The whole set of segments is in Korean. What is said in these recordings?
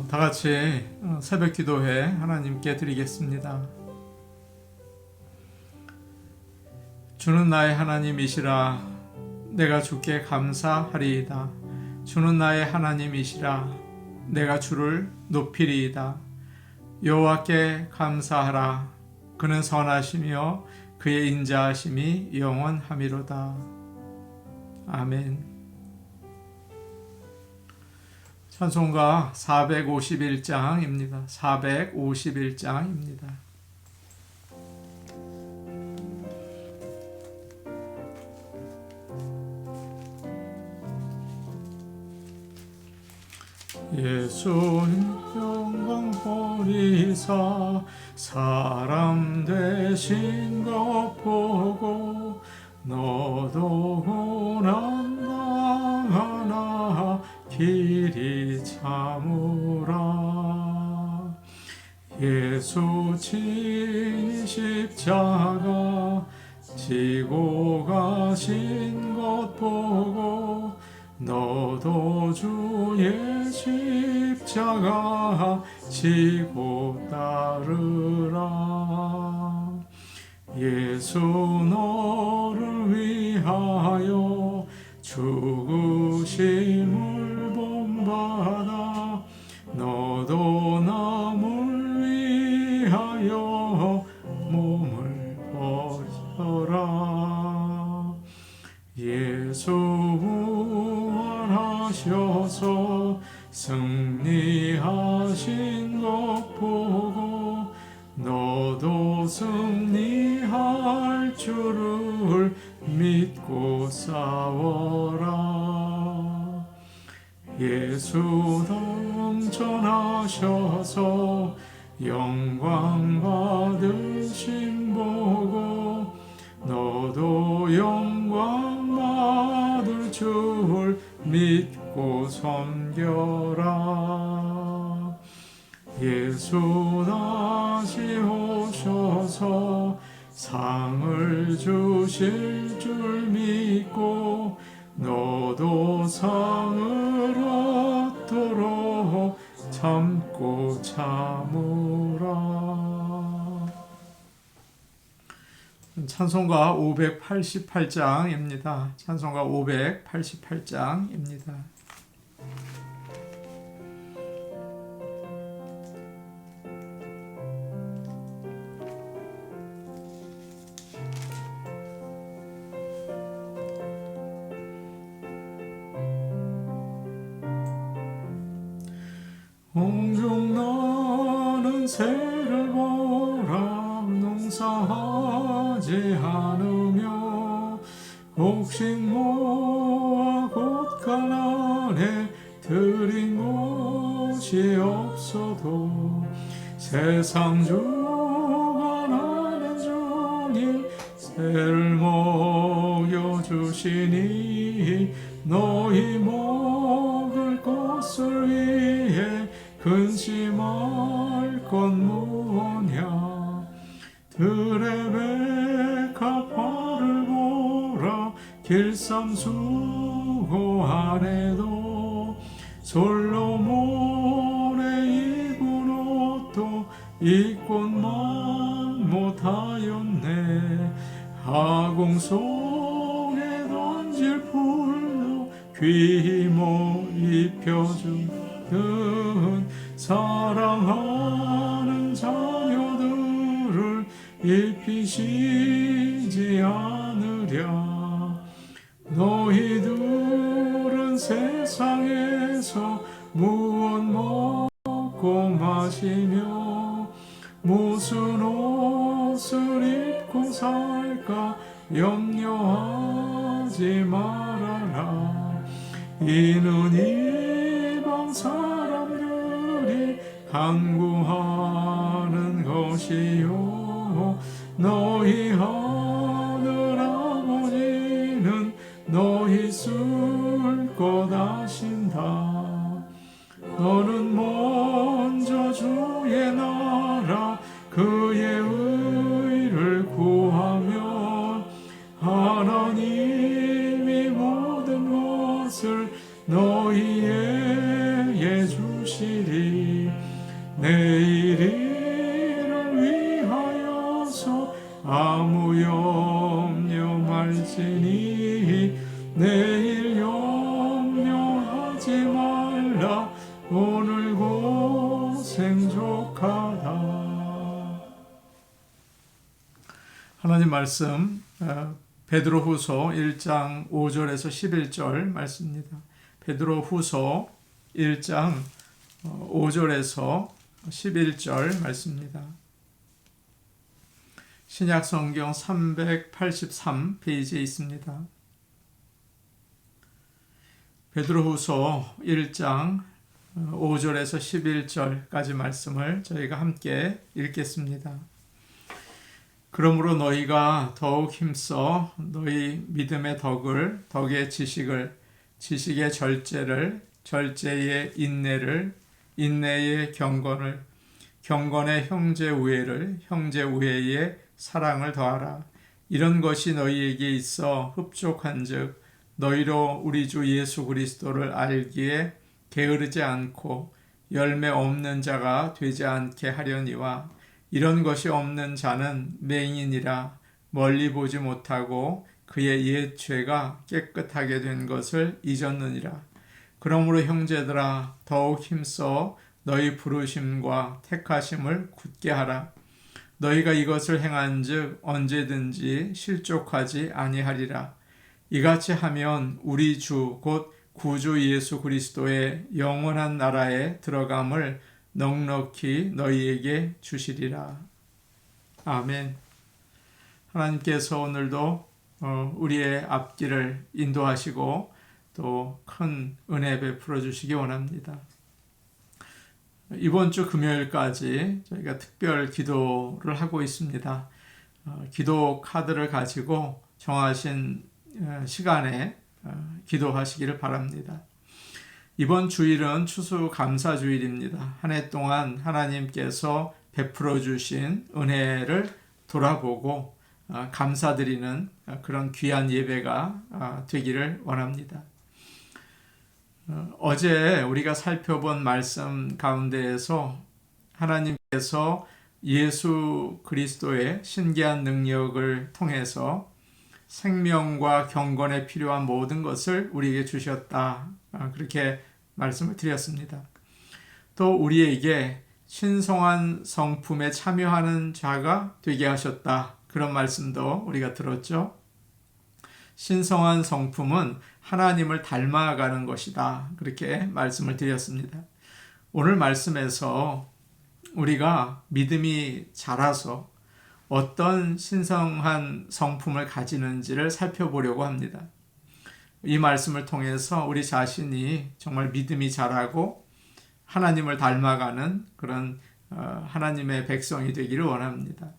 다 같이 새벽 기도회 하나님께 드리겠습니다. 주는 나의 하나님이시라. 내가 주께 감사하리이다. 주는 나의 하나님이시라. 내가 주를 높이리이다. 여호와께 감사하라. 그는 선하시며 그의 인자하심이 영원하미로다. 아멘. 찬송가 451장입니다. 451장입니다. 예수님 영광 보리사 사람 되신 것 보고 너도 고난당하나 길이 참으라. 예수 진 십자가 지고 가신 것 보고 너도 주의 십자가 지고 따르라. 예수 너를 위하여 죽으심을 본받아 너도 남을 위하여 몸을 버려라. 예수 부활하셔서 승리하신 것 보고 너도 승리할 줄을 믿고 싸워라. 예수 당전하셔서 영광 받으심 보고 너도 영광 받을 줄 믿고 섬겨라. 예수 다시 오셔서 상을 주실 줄 믿고 너도 상을 얻도록 참고 참으라. 찬송가 588장입니다. 찬송가 588장입니다. 공중 나는 새를 보라. 농사하지 않으며 곡식 모아 곧 가난해 들인 곳이 없어도 세상 주관하는 종이 새를 먹여주시니 너희 먹을 것을 위해 근심할 건 무엇냐. 들의 백합화를 보라. 길쌈 수고 안에도 솔로몬의 입은 옷도 입고만 못하였네. 하공 속에 던질 풀도 귀히 못 입혀주는 사랑하는 자녀들을 입히시지 않으랴. 너희들은 세상에서 무엇 먹고 마시며 무슨 옷을 입고 살까 염려하지 말아라. 이는 이방 사람들이 간구하는 것이요 너희 하늘 아버지는 너희 쓸 것 아신다. 너는 먼저 주의 나라 그의 의를 구하면 하나님이 모든 것을 너희에게 내게 주시리. 내일을 위하여서 아무 염려 말지니 내일 염려하지 말라. 오늘 고생 족하다. 하나님 말씀 베드로후서 1장 5절에서 11절 말씀입니다. 베드로후서 1장 5절에서 11절 말씀입니다. 신약성경 383페이지에 있습니다. 베드로후서 1장 5절에서 11절까지 말씀을 저희가 함께 읽겠습니다. 그러므로 너희가 더욱 힘써 너희 믿음의 덕을, 덕의 지식을, 지식의 절제를, 절제의 인내를, 인내의 경건을, 경건의 형제 우애를, 형제 우애의 사랑을 더하라. 이런 것이 너희에게 있어 흡족한즉 너희로 우리 주 예수 그리스도를 알기에 게으르지 않고 열매 없는 자가 되지 않게 하려니와 이런 것이 없는 자는 맹인이라 멀리 보지 못하고 그의 옛 죄가 깨끗하게 된 것을 잊었느니라. 그러므로 형제들아 더욱 힘써 너희 부르심과 택하심을 굳게 하라. 너희가 이것을 행한즉 언제든지 실족하지 아니하리라. 이같이 하면 우리 주 곧 구주 예수 그리스도의 영원한 나라에 들어감을 넉넉히 너희에게 주시리라. 아멘. 하나님께서 오늘도 우리의 앞길을 인도하시고 또 큰 은혜 베풀어 주시기 원합니다. 이번 주 금요일까지 저희가 특별 기도를 하고 있습니다. 기도 카드를 가지고 정하신 시간에 기도하시기를 바랍니다. 이번 주일은 추수감사주일입니다. 한 해 동안 하나님께서 베풀어 주신 은혜를 돌아보고 감사드리는 그런 귀한 예배가 되기를 원합니다. 어제 우리가 살펴본 말씀 가운데에서 하나님께서 예수 그리스도의 신기한 능력을 통해서 생명과 경건에 필요한 모든 것을 우리에게 주셨다. 그렇게 말씀을 드렸습니다. 또 우리에게 신성한 성품에 참여하는 자가 되게 하셨다. 그런 말씀도 우리가 들었죠. 신성한 성품은 하나님을 닮아가는 것이다. 그렇게 말씀을 드렸습니다. 오늘 말씀에서 우리가 믿음이 자라서 어떤 신성한 성품을 가지는지를 살펴보려고 합니다. 이 말씀을 통해서 우리 자신이 정말 믿음이 자라고 하나님을 닮아가는 그런 하나님의 백성이 되기를 원합니다.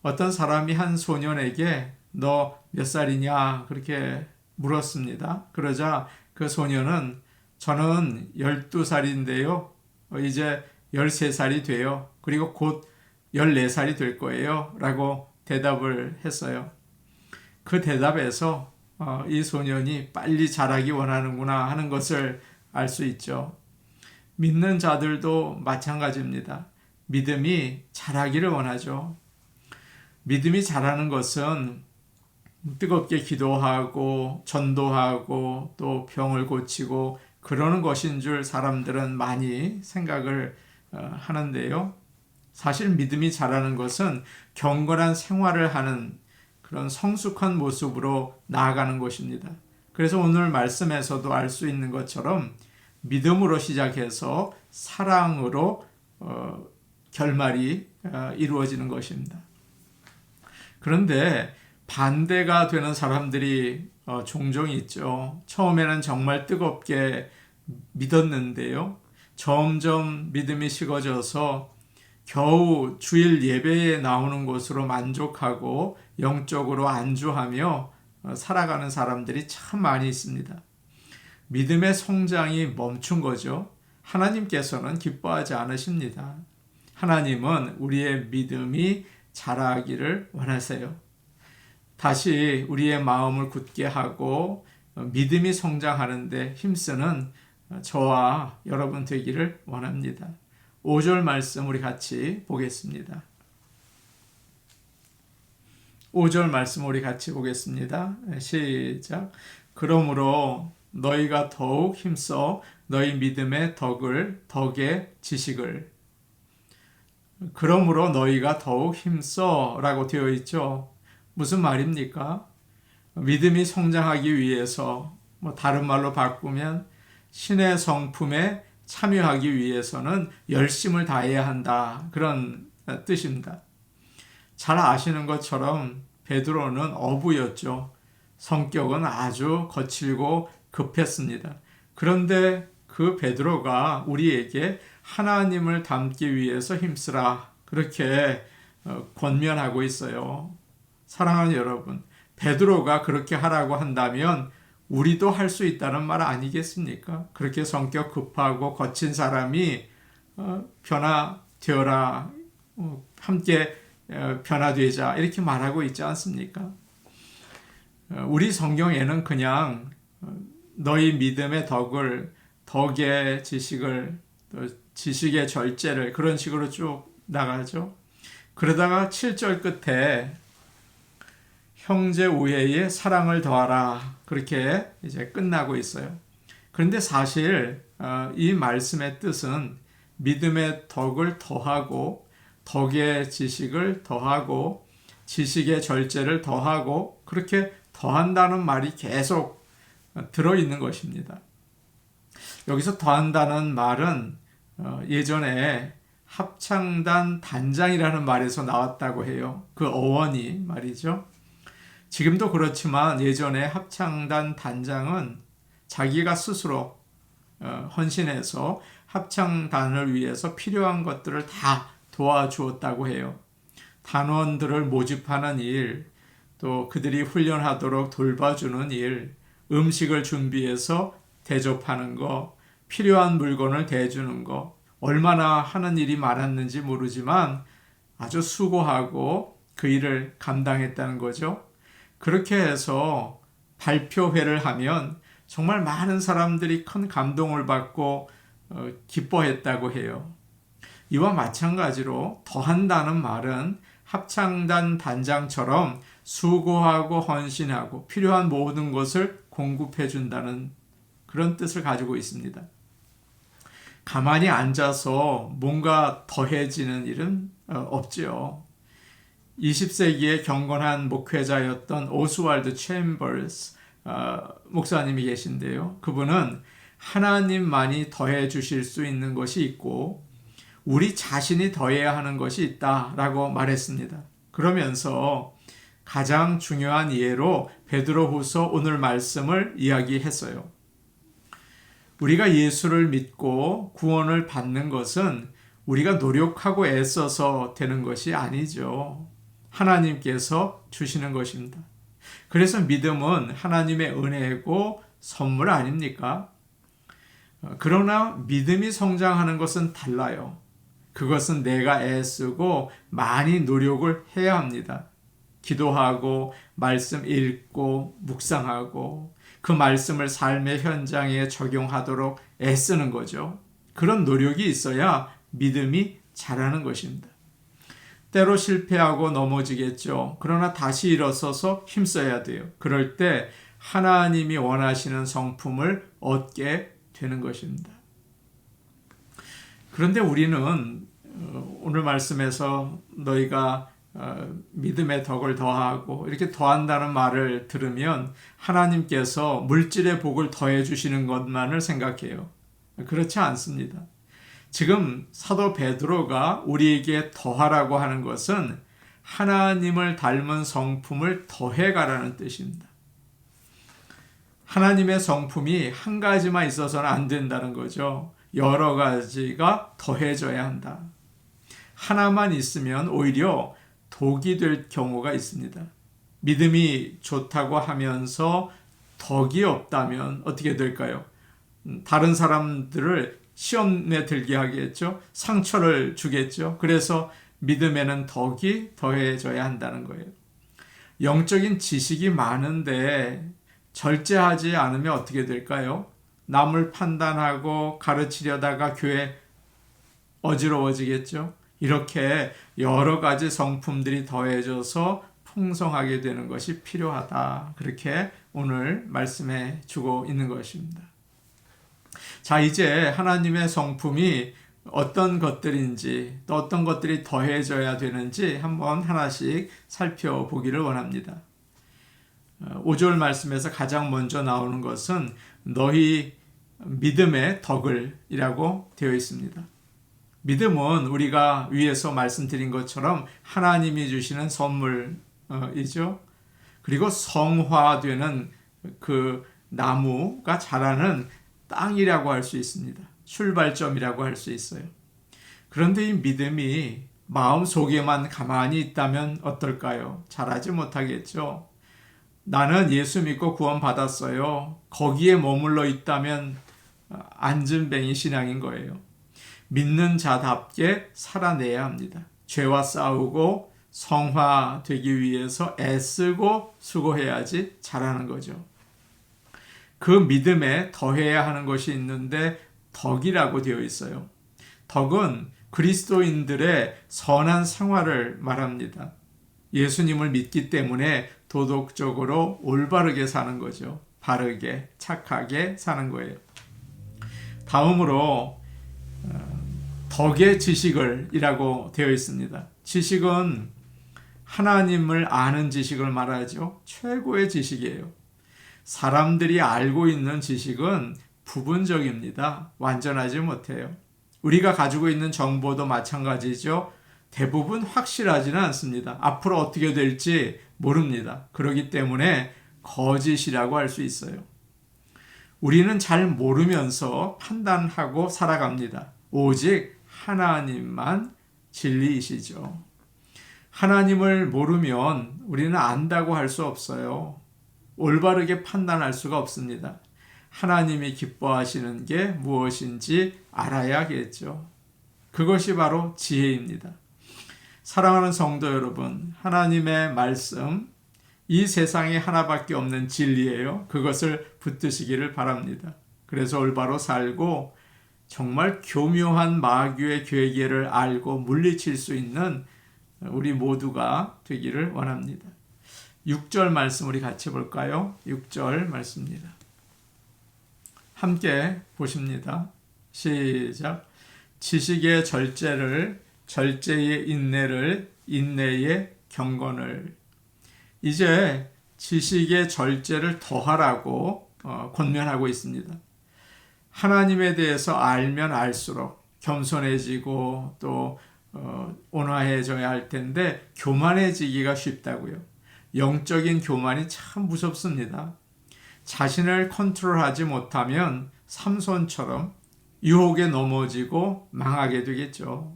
어떤 사람이 한 소년에게 너 몇 살이냐 그렇게 물었습니다. 그러자 그 소년은 저는 12살인데요. 이제 13살이 돼요. 그리고 곧 14살이 될 거예요. 라고 대답을 했어요. 그 대답에서 이 소년이 빨리 자라기 원하는구나 하는 것을 알 수 있죠. 믿는 자들도 마찬가지입니다. 믿음이 자라기를 원하죠. 믿음이 자라는 것은 뜨겁게 기도하고 전도하고 또 병을 고치고 그러는 것인 줄 사람들은 많이 생각을 하는데요. 사실 믿음이 자라는 것은 경건한 생활을 하는 그런 성숙한 모습으로 나아가는 것입니다. 그래서 오늘 말씀에서도 알 수 있는 것처럼 믿음으로 시작해서 사랑으로 결말이 이루어지는 것입니다. 그런데 반대가 되는 사람들이 종종 있죠. 처음에는 정말 뜨겁게 믿었는데요. 점점 믿음이 식어져서 겨우 주일 예배에 나오는 것으로 만족하고 영적으로 안주하며 살아가는 사람들이 참 많이 있습니다. 믿음의 성장이 멈춘 거죠. 하나님께서는 기뻐하지 않으십니다. 하나님은 우리의 믿음이 자라기를 원하세요. 다시 우리의 마음을 굳게 하고 믿음이 성장하는데 힘쓰는 저와 여러분 되기를 원합니다. 5절 말씀 우리 같이 보겠습니다. 5절 말씀 우리 같이 보겠습니다. 시작. 그러므로 너희가 더욱 힘써 너희 믿음의 덕의 지식을. 그러므로 너희가 더욱 힘써 라고 되어 있죠. 무슨 말입니까? 믿음이 성장하기 위해서, 다른 말로 바꾸면 신의 성품에 참여하기 위해서는 열심을 다해야 한다. 그런 뜻입니다. 잘 아시는 것처럼 베드로는 어부였죠. 성격은 아주 거칠고 급했습니다. 그런데 그 베드로가 우리에게 하나님을 닮기 위해서 힘쓰라. 그렇게 권면하고 있어요. 사랑하는 여러분, 베드로가 그렇게 하라고 한다면 우리도 할 수 있다는 말 아니겠습니까? 그렇게 성격 급하고 거친 사람이 변화되어라, 함께 변화되자 이렇게 말하고 있지 않습니까? 우리 성경에는 그냥 너희 믿음의 덕의 지식을, 지식의 절제를 그런 식으로 쭉 나가죠. 그러다가 7절 끝에 형제 우애에 사랑을 더하라 그렇게 이제 끝나고 있어요. 그런데 사실 이 말씀의 뜻은 믿음의 덕을 더하고 덕의 지식을 더하고 지식의 절제를 더하고 그렇게 더한다는 말이 계속 들어있는 것입니다. 여기서 더한다는 말은 예전에 합창단 단장이라는 말에서 나왔다고 해요. 그 어원이 말이죠. 지금도 그렇지만 예전에 합창단 단장은 자기가 스스로 헌신해서 합창단을 위해서 필요한 것들을 다 도와주었다고 해요. 단원들을 모집하는 일, 또 그들이 훈련하도록 돌봐주는 일, 음식을 준비해서 대접하는 거, 필요한 물건을 대주는 거, 얼마나 하는 일이 많았는지 모르지만 아주 수고하고 그 일을 감당했다는 거죠. 그렇게 해서 발표회를 하면 정말 많은 사람들이 큰 감동을 받고 기뻐했다고 해요. 이와 마찬가지로 더한다는 말은 합창단 단장처럼 수고하고 헌신하고 필요한 모든 것을 공급해 준다는 그런 뜻을 가지고 있습니다. 가만히 앉아서 뭔가 더해지는 일은 없지요. 20세기의 경건한 목회자였던 오스왈드 챔버스 목사님이 계신데요. 그분은 하나님만이 더해 주실 수 있는 것이 있고 우리 자신이 더해야 하는 것이 있다라고 말했습니다. 그러면서 가장 중요한 예로 베드로후서 오늘 말씀을 이야기했어요. 우리가 예수를 믿고 구원을 받는 것은 우리가 노력하고 애써서 되는 것이 아니죠. 하나님께서 주시는 것입니다. 그래서 믿음은 하나님의 은혜고 선물 아닙니까? 그러나 믿음이 성장하는 것은 달라요. 그것은 내가 애쓰고 많이 노력을 해야 합니다. 기도하고 말씀 읽고 묵상하고 그 말씀을 삶의 현장에 적용하도록 애쓰는 거죠. 그런 노력이 있어야 믿음이 자라는 것입니다. 때로 실패하고 넘어지겠죠. 그러나 다시 일어서서 힘써야 돼요. 그럴 때 하나님이 원하시는 성품을 얻게 되는 것입니다. 그런데 우리는 오늘 말씀에서 너희가 믿음의 덕을 더하고 이렇게 더한다는 말을 들으면 하나님께서 물질의 복을 더해 주시는 것만을 생각해요. 그렇지 않습니다. 지금 사도 베드로가 우리에게 더하라고 하는 것은 하나님을 닮은 성품을 더해가라는 뜻입니다. 하나님의 성품이 한 가지만 있어서는 안 된다는 거죠. 여러 가지가 더해져야 한다. 하나만 있으면 오히려 독이 될 경우가 있습니다. 믿음이 좋다고 하면서 덕이 없다면 어떻게 될까요? 다른 사람들을 시험에 들게 하겠죠. 상처를 주겠죠. 그래서 믿음에는 덕이 더해져야 한다는 거예요. 영적인 지식이 많은데 절제하지 않으면 어떻게 될까요? 남을 판단하고 가르치려다가 교회 어지러워지겠죠. 이렇게 여러 가지 성품들이 더해져서 풍성하게 되는 것이 필요하다. 그렇게 오늘 말씀해 주고 있는 것입니다. 자, 이제 하나님의 성품이 어떤 것들인지 또 어떤 것들이 더해져야 되는지 한번 하나씩 살펴보기를 원합니다. 5절 말씀에서 가장 먼저 나오는 것은 너희 믿음의 덕을 이라고 되어 있습니다. 믿음은 우리가 위에서 말씀드린 것처럼 하나님이 주시는 선물이죠. 그리고 성화되는 그 나무가 자라는 땅이라고 할 수 있습니다. 출발점이라고 할 수 있어요. 그런데 이 믿음이 마음속에만 가만히 있다면 어떨까요? 자라지 못하겠죠. 나는 예수 믿고 구원받았어요. 거기에 머물러 있다면 안진뱅이 신앙인 거예요. 믿는 자답게 살아내야 합니다. 죄와 싸우고 성화되기 위해서 애쓰고 수고해야지 자라는 거죠. 그 믿음에 더해야 하는 것이 있는데 덕이라고 되어 있어요. 덕은 그리스도인들의 선한 생활을 말합니다. 예수님을 믿기 때문에 도덕적으로 올바르게 사는 거죠. 바르게, 착하게 사는 거예요. 다음으로 덕의 지식을 이라고 되어 있습니다. 지식은 하나님을 아는 지식을 말하죠. 최고의 지식이에요. 사람들이 알고 있는 지식은 부분적입니다. 완전하지 못해요. 우리가 가지고 있는 정보도 마찬가지죠. 대부분 확실하지는 않습니다. 앞으로 어떻게 될지 모릅니다. 그렇기 때문에 거짓이라고 할 수 있어요. 우리는 잘 모르면서 판단하고 살아갑니다. 오직 하나님만 진리이시죠. 하나님을 모르면 우리는 안다고 할 수 없어요. 올바르게 판단할 수가 없습니다. 하나님이 기뻐하시는 게 무엇인지 알아야겠죠. 그것이 바로 지혜입니다. 사랑하는 성도 여러분, 하나님의 말씀, 이 세상에 하나밖에 없는 진리예요. 그것을 붙드시기를 바랍니다. 그래서 올바로 살고 정말 교묘한 마귀의 괴계를 알고 물리칠 수 있는 우리 모두가 되기를 원합니다. 6절 말씀 우리 같이 볼까요? 6절 말씀입니다. 함께 보십니다. 시작. 지식의 절제를, 절제의 인내를, 인내의 경건을. 이제 지식의 절제를 더하라고 권면하고 있습니다. 하나님에 대해서 알면 알수록 겸손해지고 또 온화해져야 할 텐데 교만해지기가 쉽다고요. 영적인 교만이 참 무섭습니다. 자신을 컨트롤하지 못하면 삼손처럼 유혹에 넘어지고 망하게 되겠죠.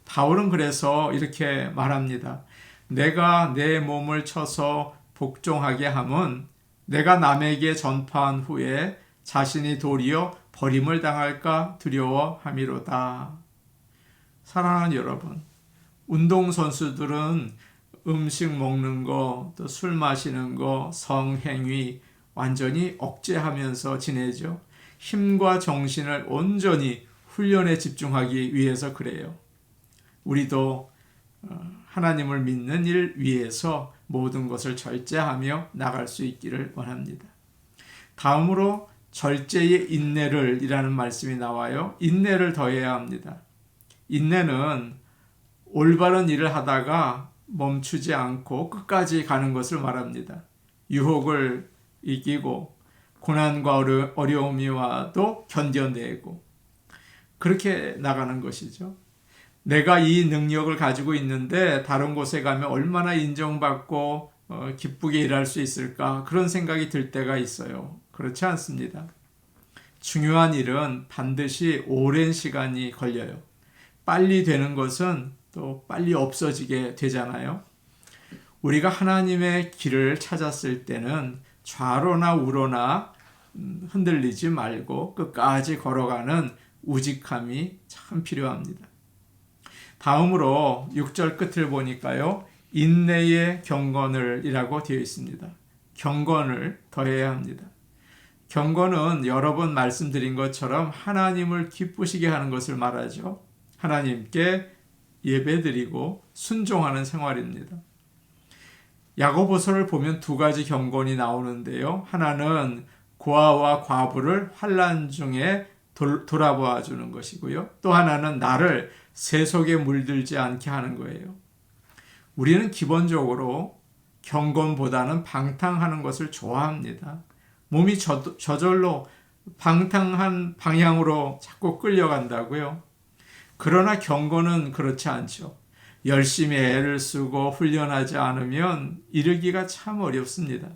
바울은 그래서 이렇게 말합니다. 내가 내 몸을 쳐서 복종하게 함은 내가 남에게 전파한 후에 자신이 도리어 버림을 당할까 두려워함이로다. 사랑하는 여러분, 운동선수들은 음식 먹는 거, 또 술 마시는 거, 성행위 완전히 억제하면서 지내죠. 힘과 정신을 온전히 훈련에 집중하기 위해서 그래요. 우리도 하나님을 믿는 일 위해서 모든 것을 절제하며 나갈 수 있기를 원합니다. 다음으로 절제의 인내를 이라는 말씀이 나와요. 인내를 더해야 합니다. 인내는 올바른 일을 하다가 멈추지 않고 끝까지 가는 것을 말합니다. 유혹을 이기고 고난과 어려움이 와도 견뎌내고 그렇게 나가는 것이죠. 내가 이 능력을 가지고 있는데 다른 곳에 가면 얼마나 인정받고 기쁘게 일할 수 있을까 그런 생각이 들 때가 있어요. 그렇지 않습니다. 중요한 일은 반드시 오랜 시간이 걸려요. 빨리 되는 것은 또 빨리 없어지게 되잖아요. 우리가 하나님의 길을 찾았을 때는 좌로나 우로나 흔들리지 말고 끝까지 걸어가는 우직함이 참 필요합니다. 다음으로 6절 끝을 보니까요. 인내의 경건을 이라고 되어 있습니다. 경건을 더해야 합니다. 경건은 여러 번 말씀드린 것처럼 하나님을 기쁘시게 하는 것을 말하죠. 하나님께 예배드리고 순종하는 생활입니다. 야고보서를 보면 두 가지 경건이 나오는데요. 하나는 고아와 과부를 환난 중에 돌아보아 주는 것이고요. 또 하나는 나를 세속에 물들지 않게 하는 거예요. 우리는 기본적으로 경건보다는 방탕하는 것을 좋아합니다. 몸이 저절로 방탕한 방향으로 자꾸 끌려간다고요. 그러나 경건은 그렇지 않죠. 열심히 애를 쓰고 훈련하지 않으면 이르기가 참 어렵습니다.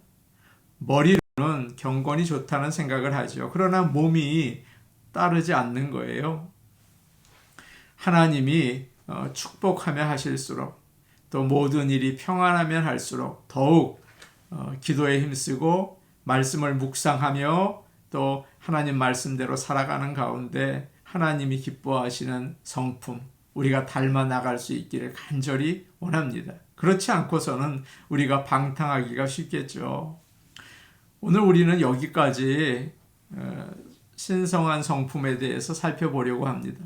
머리로는 경건이 좋다는 생각을 하죠. 그러나 몸이 따르지 않는 거예요. 하나님이 축복하며 하실수록 또 모든 일이 평안하면 할수록 더욱 기도에 힘쓰고 말씀을 묵상하며 또 하나님 말씀대로 살아가는 가운데 하나님이 기뻐하시는 성품, 우리가 닮아 나갈 수 있기를 간절히 원합니다. 그렇지 않고서는 우리가 방탕하기가 쉽겠죠. 오늘 우리는 여기까지 신성한 성품에 대해서 살펴보려고 합니다.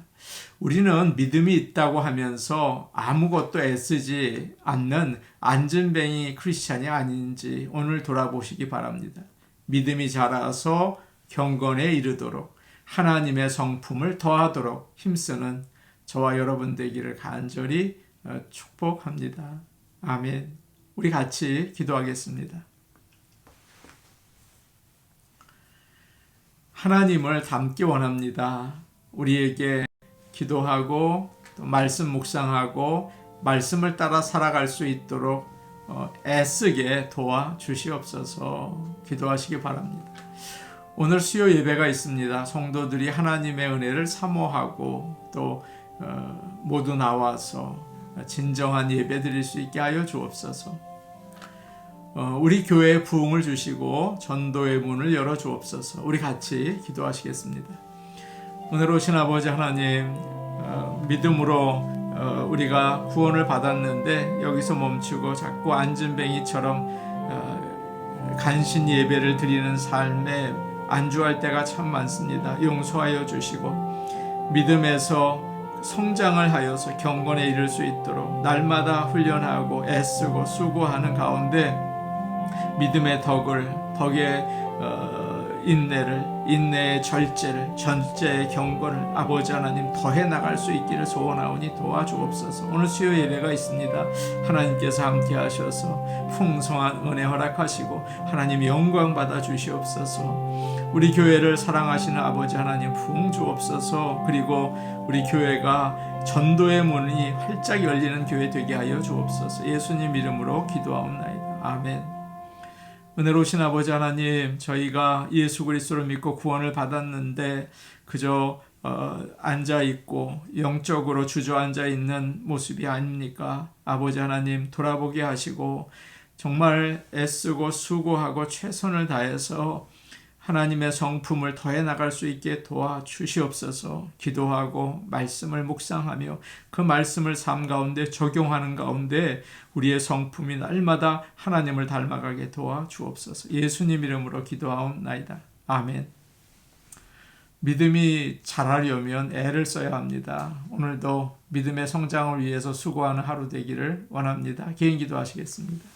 우리는 믿음이 있다고 하면서 아무것도 애쓰지 않는 안진뱅이 크리스찬이 아닌지 오늘 돌아보시기 바랍니다. 믿음이 자라서 경건에 이르도록 하나님의 성품을 더하도록 힘쓰는 저와 여러분 되기를 간절히 축복합니다. 아멘. 우리 같이 기도하겠습니다. 하나님을 닮기 원합니다. 우리에게 기도하고 또 말씀 묵상하고 말씀을 따라 살아갈 수 있도록 애쓰게 도와주시옵소서. 기도하시기 바랍니다. 오늘 수요 예배가 있습니다. 성도들이 하나님의 은혜를 사모하고 또 모두 나와서 진정한 예배 드릴 수 있게 하여 주옵소서. 우리 교회에 부흥을 주시고 전도의 문을 열어 주옵소서. 우리 같이 기도하시겠습니다. 오늘 오신 아버지 하나님, 믿음으로 우리가 구원을 받았는데 여기서 멈추고 자꾸 안진뱅이처럼 간신 예배를 드리는 삶에 안주할 때가 참 많습니다. 용서하여 주시고 믿음에서 성장을 하여서 경건에 이를 수 있도록 날마다 훈련하고 애쓰고 수고하는 가운데 믿음의 덕에 인내의 절제를, 전제의 경건을 아버지 하나님 더해 나갈 수 있기를 소원하오니 도와주옵소서. 오늘 수요 예배가 있습니다. 하나님께서 함께 하셔서 풍성한 은혜 허락하시고 하나님 영광 받아 주시옵소서. 우리 교회를 사랑하시는 아버지 하나님 부흥 주옵소서. 그리고 우리 교회가 전도의 문이 활짝 열리는 교회 되게 하여 주옵소서. 예수님 이름으로 기도하옵나이다. 아멘. 은혜로우신 아버지 하나님, 저희가 예수 그리스도를 믿고 구원을 받았는데 그저 앉아있고 영적으로 주저앉아 있는 모습이 아닙니까? 아버지 하나님 돌아보게 하시고 정말 애쓰고 수고하고 최선을 다해서 하나님의 성품을 더해 나갈 수 있게 도와주시옵소서. 기도하고 말씀을 묵상하며 그 말씀을 삶 가운데 적용하는 가운데 우리의 성품이 날마다 하나님을 닮아가게 도와주옵소서. 예수님 이름으로 기도하옵나이다. 아멘. 믿음이 자라려면 애를 써야 합니다. 오늘도 믿음의 성장을 위해서 수고하는 하루 되기를 원합니다. 개인 기도하시겠습니다.